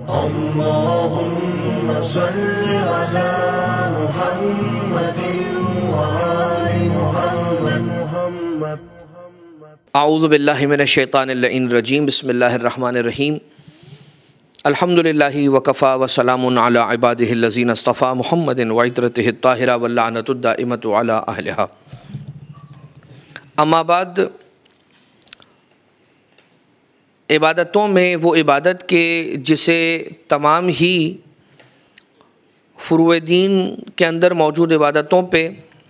अल्लाहुम्मा सल्लि अला मुहम्मदिन व आलि मुहम्मद। आऊज़ु बिल्लाहि मिनश शैतानिर रजीम। बिस्मिल्लाहिर रहमानिर रहीम। अल्हम्दुलिल्लाहि व कफ़ा व सलामुन अला इबादिहिल लज़ीना इस्तफ़ा मुहम्मदिन व इत्रतिहित ताहिरा व लानतुद दाइमतु अला अहलिहा। अम्मा बाद, इबादतों में वो इबादत के जिसे तमाम ही फ़ुरूए दीन के अंदर मौजूद इबादतों पे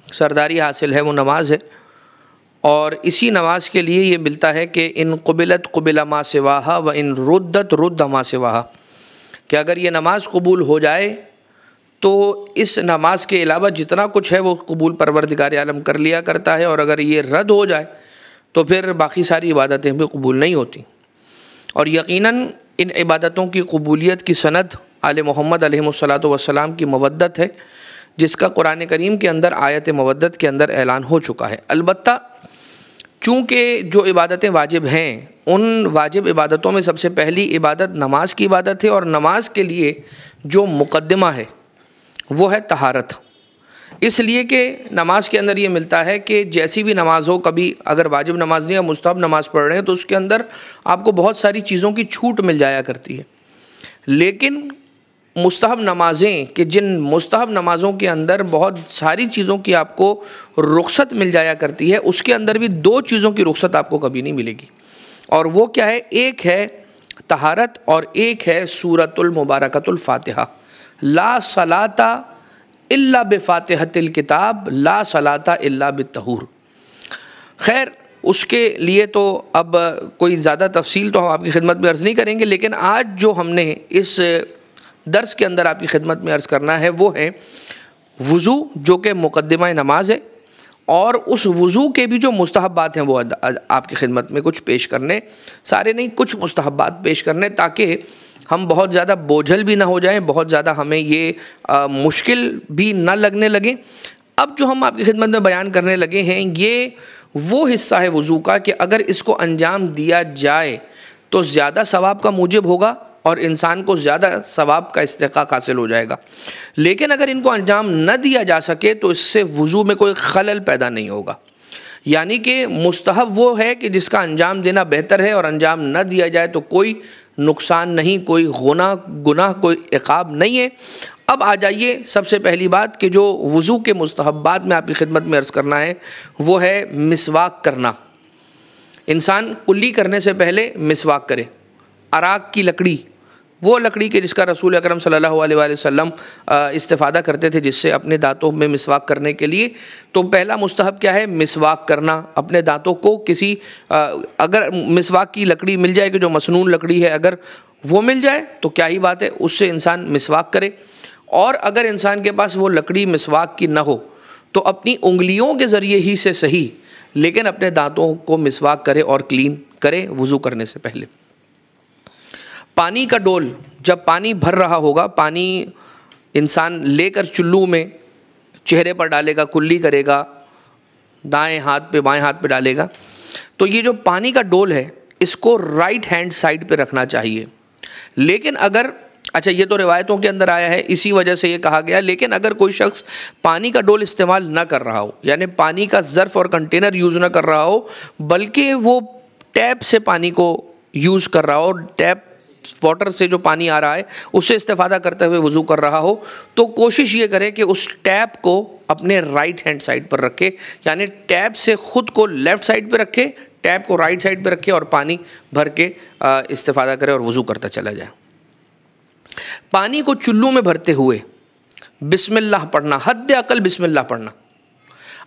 सरदारी हासिल है, वो नमाज है। और इसी नमाज के लिए ये मिलता है कि इन क़ुबिलत क़ुबिला मा सिवाहा व इन रुद्दत रुद्द मा सिवाहा, कि अगर ये नमाज कबूल हो जाए तो इस नमाज के अलावा जितना कुछ है वो कबूल परवरदिगार आलम कर लिया करता है, और अगर ये रद्द हो जाए तो फिर बाकी सारी इबादतें भी कबूल नहीं होती। और यकीनन इन इबादतों की कबूलियत की सनद आले मोहम्मद अलैहिस्सलातु वस्सलाम की मवद्दत है, जिसका कुरान करीम के अंदर आयत मवद्दत के अंदर ऐलान हो चुका है। अलबत्ता चूँकि जो इबादतें वाजिब हैं, उन वाजिब इबादतों में सबसे पहली इबादत नमाज की इबादत है, और नमाज के लिए जो मुक़द्दमा है वो है तहारत। इसलिए कि नमाज के अंदर ये मिलता है कि जैसी भी नमाज हो, कभी अगर वाजिब नमाज नहीं या मुस्तहब नमाज पढ़ रहे हैं तो उसके अंदर आपको बहुत सारी चीज़ों की छूट मिल जाया करती है। लेकिन मुस्तहब नमाज़ें, कि जिन मुस्तहब नमाज़ों के अंदर बहुत सारी चीज़ों की आपको रुख़सत मिल जाया करती है, उसके अंदर भी दो चीज़ों की रुख़सत आपको कभी नहीं मिलेगी। और वो क्या है? एक है तहारत और एक है सूरतुल मुबारकतुल फ़ातिहा। ला सलाता इल्ला बिफ़ातिहतिल किताब, ला सलाता इल्ला बित्तहूर। खैर, उसके लिए तो अब कोई ज़्यादा तफसील तो हम आपकी खिदमत में अर्ज़ नहीं करेंगे, लेकिन आज जो हमने इस दर्स के अंदर आपकी खिदमत में अर्ज़ करना है वो है वज़ू, जो कि मुक़द्दिमा नमाज है। और उस वज़ू के भी जो मुस्तहब्बात हैं वो आपकी खिदमत में कुछ पेश करने, सारे नहीं कुछ मुस्तहब्बात पेश करने, ताकि हम बहुत ज़्यादा बोझल भी ना हो जाएं, बहुत ज़्यादा हमें ये मुश्किल भी ना लगने लगे। अब जो हम आपकी खिदमत में बयान करने लगे हैं, ये वो हिस्सा है वज़ू का कि अगर इसको अंजाम दिया जाए तो ज़्यादा सवाब का मूजिब होगा और इंसान को ज़्यादा सवाब का इस्तिक़ाक़ हासिल हो जाएगा। लेकिन अगर इनको अंजाम न दिया जा सके तो इससे वज़ू में कोई खलल पैदा नहीं होगा। यानी कि मुस्तहब वो है कि जिसका अंजाम देना बेहतर है, और अंजाम न दिया जाए तो कोई नुकसान नहीं, कोई गुनाह, कोई इक़ाब नहीं है। अब आ जाइए, सबसे पहली बात कि जो वज़ू के मुस्तहब्बात में आपकी खिदमत में अर्ज़ करना है वो है मिसवाक करना। इंसान कुल्ली करने से पहले मिसवाक करे। अराक की लकड़ी, वो लकड़ी के जिसका रसूल अकरम सल्लल्लाहु अलैहि वसल्लम इस्तिफ़ादा करते थे, जिससे अपने दांतों में मिसवाक करने के लिए, तो पहला मुस्तहब क्या है? मिसवाक करना। अपने दांतों को किसी अगर मिसवाक की लकड़ी मिल जाए कि जो मसनून लकड़ी है, अगर वो मिल जाए तो क्या ही बात है, उससे इंसान मिसवाक करे। और अगर इंसान के पास वो लकड़ी मिसवाक की ना हो तो अपनी उंगलियों के ज़रिए ही से सही, लेकिन अपने दांतों को मिसवाक करे और क्लीन करे वज़ू करने से पहले। पानी का डोल, जब पानी भर रहा होगा, पानी इंसान लेकर चुल्लू में चेहरे पर डालेगा, कुल्ली करेगा, दाएं हाथ पे बाएं हाथ पे डालेगा, तो ये जो पानी का डोल है इसको राइट हैंड साइड पे रखना चाहिए। लेकिन अगर, अच्छा ये तो रिवायतों के अंदर आया है, इसी वजह से ये कहा गया, लेकिन अगर कोई शख्स पानी का डोल इस्तेमाल ना कर रहा हो, यानी पानी का ज़र्फ़ और कंटेनर यूज़ ना कर रहा हो, बल्कि वो टैप से पानी को यूज़ कर रहा हो, टैप वाटर से जो पानी आ रहा है उससे इस्तेफादा करते हुए वज़ू कर रहा हो, तो कोशिश ये करे कि उस टैप को अपने राइट हैंड साइड पर रखे, यानी टैप से ख़ुद को लेफ़्ट साइड पे रखे, टैप को राइट साइड पे रखे और पानी भर के इस्तेफादा करे और वज़ू करता चला जाए। पानी को चुल्लू में भरते हुए बिस्मिल्लाह पढ़ना, हद्द अकल बिस्मिल्लाह पढ़ना।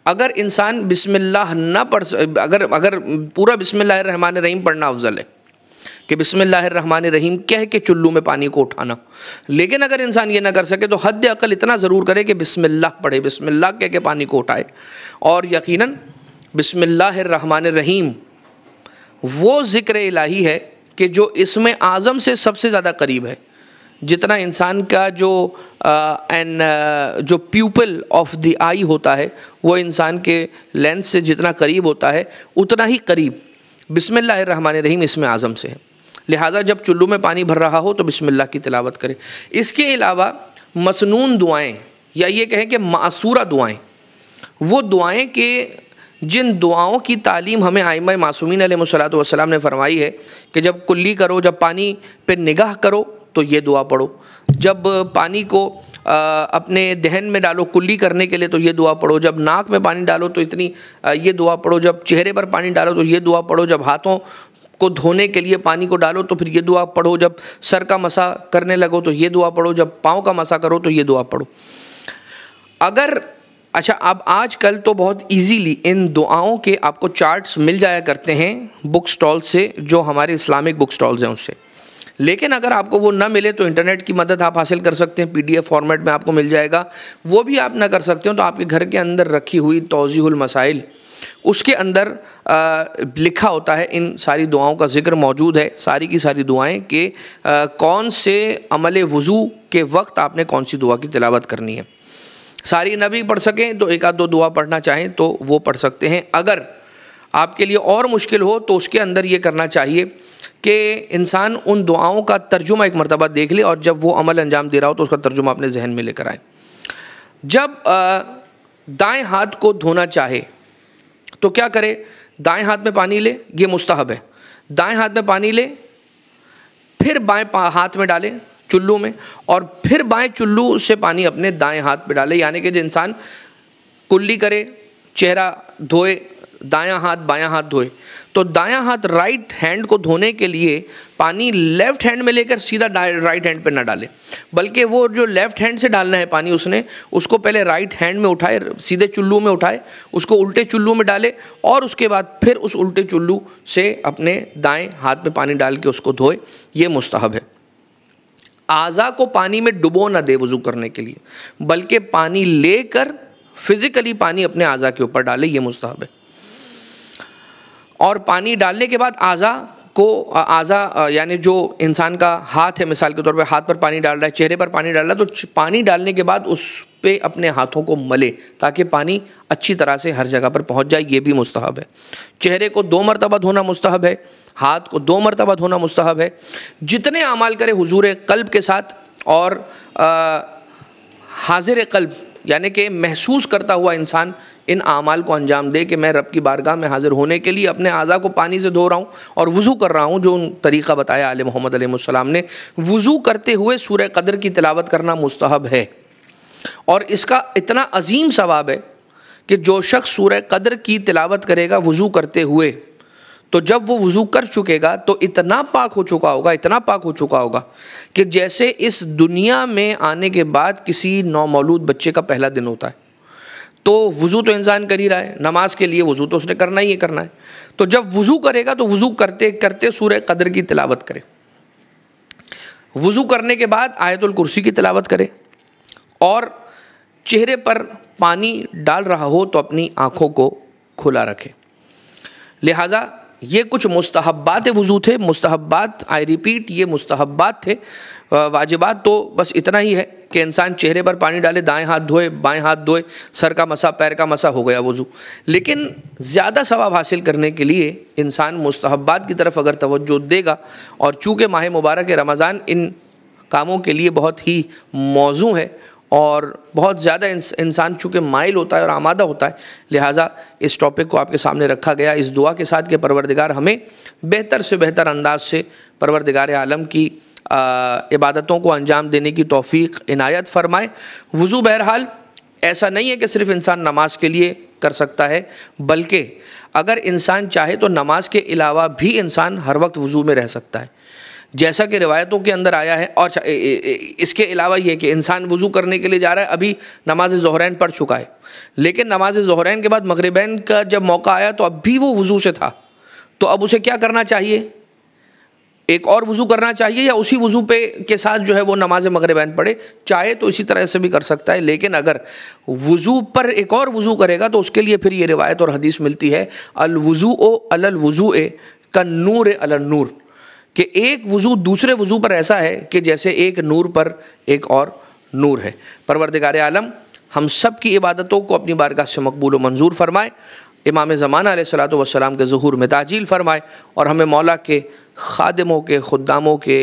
अगर इंसान बिस्मिल्लाह ना पढ़, अगर पूरा बिस्मिल्लाहिर्रहमानिर्रहीम पढ़ना अफजल है कि बिस्मिल्लाहिर्रहमानिर्रहीम कह के चुल्लू में पानी को उठाना। लेकिन अगर इंसान ये ना कर सके तो हद अकल इतना ज़रूर करे कि बिस्मिल्लाह पढ़े, बिस्मिल्लाह कह के पानी को उठाए। और यकीनन बिस्मिल्लाहिर्रहमानिर्रहीम वो ज़िक्र इलाही है कि जो इसमें आज़म से सबसे ज़्यादा करीब है। जितना इंसान का जो प्यूपिल ऑफ द आई होता है वो इंसान के लेंस से जितना करीब होता है उतना ही करीब बिस्मिल्लाहिर्रहमानिर्रहीम इसमें आज़म से है। लिहाजा जब चुल्लू में पानी भर रहा हो तो बिस्मिल्लाह की तिलावत करें। इसके अलावा मसनून दुआएं या ये कहें कि मासूरा दुआएं, वो दुआएं के जिन दुआओं की तालीम हमें आइम्मा मासूमीन अलैहिमुस्सलातु वस्सलाम ने फरमाई है कि जब कुल्ली करो, जब पानी पे निगाह करो तो ये दुआ पढ़ो, जब पानी को अपने दहन में डालो कुल्ली करने के लिए तो ये दुआ पढ़ो, जब नाक में पानी डालो तो इतनी ये दुआ पढ़ो, जब चेहरे पर पानी डालो तो ये दुआ पढ़ो, जब हाथों को धोने के लिए पानी को डालो तो फिर ये दुआ पढ़ो, जब सर का मसा करने लगो तो ये दुआ पढ़ो, जब पाँव का मसा करो तो ये दुआ पढ़ो। अगर अच्छा, अब आजकल तो बहुत इजीली इन दुआओं के आपको चार्ट्स मिल जाया करते हैं बुक स्टॉल से, जो हमारे इस्लामिक बुक स्टॉल्स हैं उससे। लेकिन अगर आपको वो ना मिले तो इंटरनेट की मदद आप हासिल कर सकते हैं, PDF फॉर्मेट में आपको मिल जाएगा। वो भी आप ना कर सकते हो तो आपके घर के अंदर रखी हुई तौज़ीहुल मसाइल, उसके अंदर लिखा होता है, इन सारी दुआओं का ज़िक्र मौजूद है, सारी की सारी दुआएं कि कौन से अमल वज़ू के वक्त आपने कौन सी दुआ की तिलावत करनी है। सारी न भी पढ़ सकें तो एक आध दो दुआ पढ़ना चाहें तो वो पढ़ सकते हैं। अगर आपके लिए और मुश्किल हो तो उसके अंदर ये करना चाहिए कि इंसान उन दुआओं का तर्जुमा एक मरतबा देख ले और जब वो अमल अंजाम दे रहा हो तो उसका तर्जुमा अपने जहन में लेकर आए। जब दाएं हाथ को धोना चाहे तो क्या करे, दाएं हाथ में पानी ले, ये मुस्तहब है। दाएं हाथ में पानी ले, फिर बाएं हाथ में डाले चुल्लू में, और फिर बाएं चुल्लू से पानी अपने दाएं हाथ पे डाले। यानी कि जो इंसान कुल्ली करे, चेहरा धोए, दायां हाथ बायां हाथ धोए, तो दायां हाथ राइट हैंड को धोने के लिए पानी लेफ़्ट हैंड में लेकर सीधा राइट हैंड पे ना डाले, बल्कि वो जो लेफ़्ट हैंड से डालना है पानी उसको पहले राइट हैंड में उठाए, सीधे चुल्लू में उठाए, उसको उल्टे चुल्लू में डाले और उसके बाद फिर उस उल्टे चुल्लू से अपने दाएँ हाथ में पानी डाल के उसको धोए। ये मुस्तहब है। आज़ा को पानी में डुबो ना दे वज़ू करने के लिए, बल्कि पानी लेकर फिज़िकली पानी अपने आज़ा के ऊपर डाले, ये मुस्तहब है। और पानी डालने के बाद आज़ा यानी जो इंसान का हाथ है, मिसाल के तौर पे हाथ पर पानी डाल रहा है, चेहरे पर पानी डाल रहा है, तो पानी डालने के बाद उस पे अपने हाथों को मले ताकि पानी अच्छी तरह से हर जगह पर पहुंच जाए, ये भी मुस्तहब है। चेहरे को 2 मरतबा धोना मुस्तहब है, हाथ को 2 मरतबा धोना मुस्तहब है। जितने अमाल करे हुजूर क़ल्ब के साथ और हाजिर क़ल्ब यानी कि महसूस करता हुआ इंसान इन आमाल को अंजाम दे कि मैं रब की बारगाह में हाजिर होने के लिए अपने आज़ा को पानी से धो रहा हूँ और वज़ू कर रहा हूँ, जो तरीक़ा बताया आले मोहम्मद अलैहिस्सलाम ने। वज़ू करते हुए सूरह क़द्र की तिलावत करना मुस्तहब है और इसका इतना अजीम सवाब है कि जो शख्स सूरह क़द्र की तिलावत करेगा वज़ू करते हुए, तो जब वो वज़ू कर चुकेगा तो इतना पाक हो चुका होगा, इतना पाक हो चुका होगा कि जैसे इस दुनिया में आने के बाद किसी नौमौलूद बच्चे का पहला दिन होता है। तो वज़ू तो इंसान कर ही रहा है, नमाज के लिए वज़ू तो उसने करना ही करना है। तो जब वज़ू करेगा तो वज़ू करते करते सूरह क़द्र की तिलावत करे। वज़ू करने के बाद आयतुल कुर्सी की तिलावत करे और चेहरे पर पानी डाल रहा हो तो अपनी आँखों को खुला रखे। लिहाजा ये कुछ मुस्तहब्बात वज़ू थे। मुस्तहब्बात, आई रिपीट, ये मुस्तहब्बात थे। वाजिबात तो बस इतना ही है कि इंसान चेहरे पर पानी डाले, दाएं हाथ धोए, बाएं हाथ धोए, सर का मसा, पैर का मसा, हो गया वज़ू। लेकिन ज़्यादा सवाब हासिल करने के लिए इंसान मुस्तहब्बात की तरफ अगर तवज्जो देगा, और चूँकि माह मुबारक रमज़ान इन कामों के लिए बहुत ही मौजू है और बहुत ज़्यादा इंसान चूँकि माइल होता है और आमादा होता है, लिहाजा इस टॉपिक को आपके सामने रखा गया इस दुआ के साथ कि परवरदिगार हमें बेहतर से बेहतर अंदाज से परवरदिगार आलम की इबादतों को अंजाम देने की तौफीक इनायत फ़रमाए। वज़ू बहरहाल ऐसा नहीं है कि सिर्फ़ इंसान नमाज के लिए कर सकता है, बल्कि अगर इंसान चाहे तो नमाज के अलावा भी इंसान हर वक्त वज़ू में रह सकता है, जैसा कि रिवायतों के अंदर आया है। और इसके अलावा ये कि इंसान वज़ू करने के लिए जा रहा है, अभी नमाज ज़ोहरैन पढ़ चुका है, लेकिन नमाज ज़ोहरैन के बाद मगरिबैन का जब मौका आया तो अब भी वो वज़ू से था, तो अब उसे क्या करना चाहिए? एक और वज़ू करना चाहिए या उसी वज़ू पे के साथ जो है वो नमाज मगरिबैन पढ़े? चाहे तो इसी तरह से भी कर सकता है, लेकिन अगर वज़ू पर एक और वज़ू करेगा तो उसके लिए फिर ये रिवायत और हदीस मिलती है, अल वज़ू ओ अलल वज़ू ए का नूर अलल नूर, कि एक वज़ू दूसरे वज़ू पर ऐसा है कि जैसे एक नूर पर एक और नूर है। परवरदिगार आलम हम सब की इबादतों को अपनी बारगाह से मकबूल व मंजूर फरमाए। इमाम ज़माना अलैहिस्सलातु वस्सलाम के ज़ुहूर में ताजील फ़रमाए और हमें मौला के ख़ादिमों के, खुद्दामों के,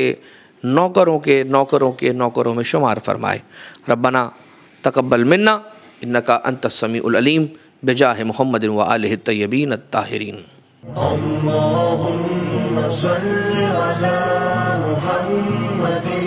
नौकरों में शुमार फ़रमाए। रब्बना तक़ब्बल मिन्ना इन्नका अंतस समीउल अलीम बिजाह मुहम्मदिन व आलिहि तय्यबीन अत्ताहिरीन। अल्लाहुम्मा सल्लि अला मुहम्मदिन